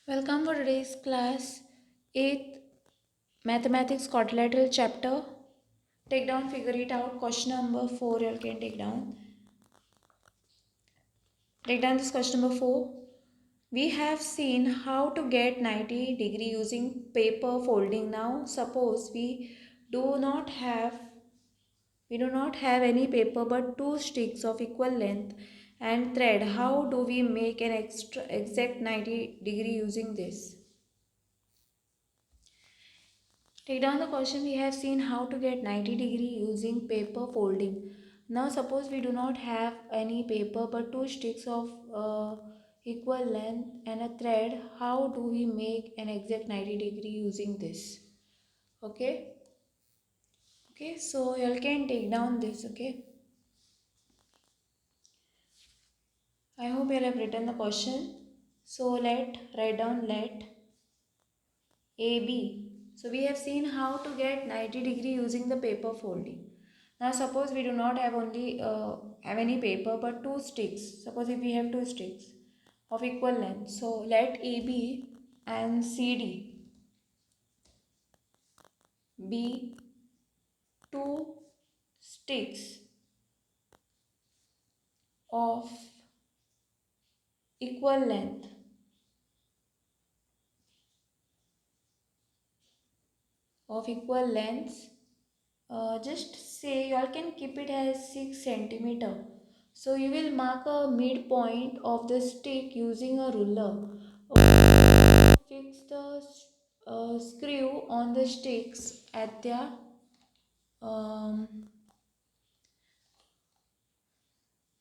Welcome for today's class 8th Mathematics Quadrilateral chapter. Take down, figure it out. Question number 4 you can take down. Take down this question number 4. We have seen how to get 90-degree using paper folding. Now suppose do not have we do not have any paper but two sticks of equal length and thread. How do we make an exact 90-degree using this? Take down the question. We have seen how to get 90-degree using paper folding. Now suppose we do not have any paper but two sticks of equal length and a thread. How do we make an exact 90-degree using this? Okay. Okay, so you all can take down this. Okay. I hope you all have written the question. So write down let AB. So we have seen how to get 90-degree using the paper folding. Now suppose we do not have have any paper but two sticks. Suppose if we have two sticks of equal length. So let AB and CD be two sticks of equal length. Of equal lengths. Just say you all can keep it as 6 centimeter. So you will mark a midpoint of the stick using a ruler. Fix the screw on the sticks at their um,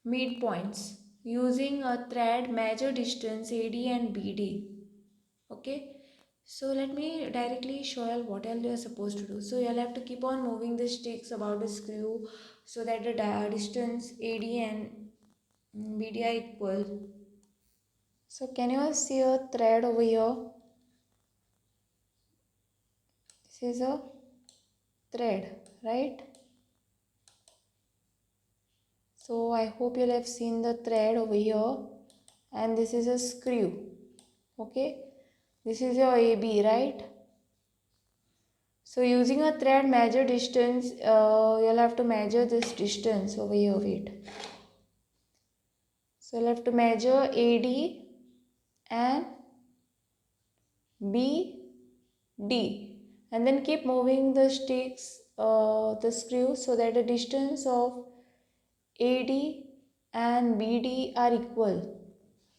midpoints using a thread measure distance AD and BD. Okay. So let me directly show you what else you are supposed to do. So you'll have to keep on moving the sticks about the screw so that the distance AD and BD are equal. So can you all see a thread over here? This is a thread, right? So I hope you'll have seen the thread over here, and this is a screw. Okay, this is your AB, right? So using a thread measure distance, you'll have to measure this distance over here. Wait. So you'll have to measure AD and BD, and then keep moving the sticks, the screw, so that the distance of AD and BD are equal.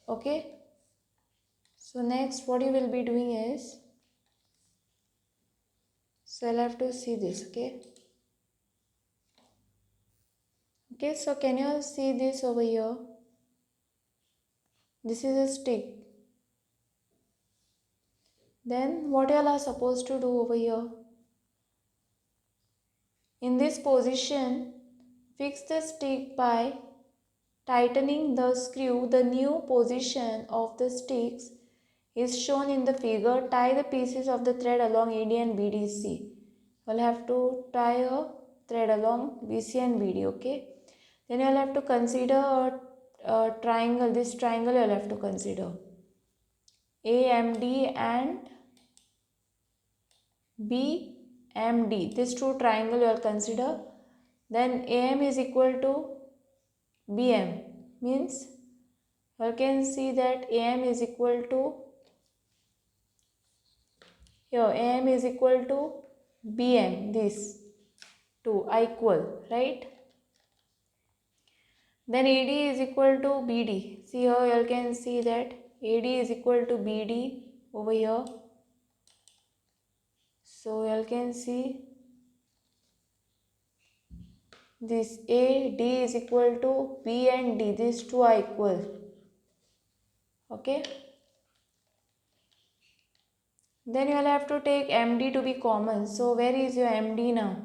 Okay. So next what you will be doing is, so I'll have to see this. Okay, so can you all see this over here? This is a stick. Then what you all are supposed to do over here? In this position, fix the stick by tightening the screw. The new position of the sticks is shown in the figure. Tie the pieces of the thread along AD and BDC. You'll have to tie a thread along BC and BD. Okay. Then you'll have to consider a triangle. This triangle you'll have to consider. AMD and BMD. This two triangle you will consider. Then AM is equal to BM. Means you can see that AM is equal to, here AM is equal to BM. This two are equal, right? Then AD is equal to BD. See here you can see that AD is equal to BD over here. So you can see this AD is equal to B and D. These two are equal. Okay. Then you will have to take MD to be common. So where is your MD now?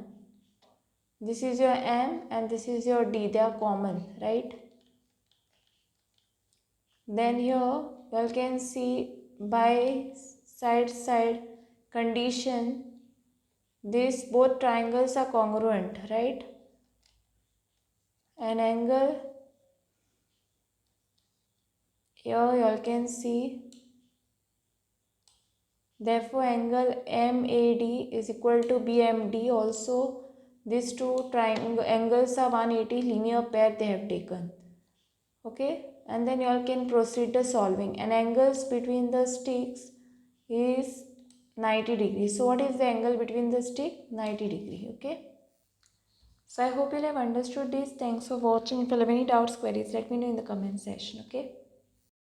This is your M and this is your D. They are common, right? Then here you can see by side condition, these both triangles are congruent, right? An angle, here you all can see Therefore, angle MAD is equal to BMD. Also, these two triangle angles are 180 linear pair they have taken. Okay, and then you all can proceed the solving. And angles between the sticks is 90 degrees. So what is the angle between the stick? 90 degree. Okay. So I hope you have understood this. Thanks for watching. If you have any doubts, queries, let me know in the comment section. Okay.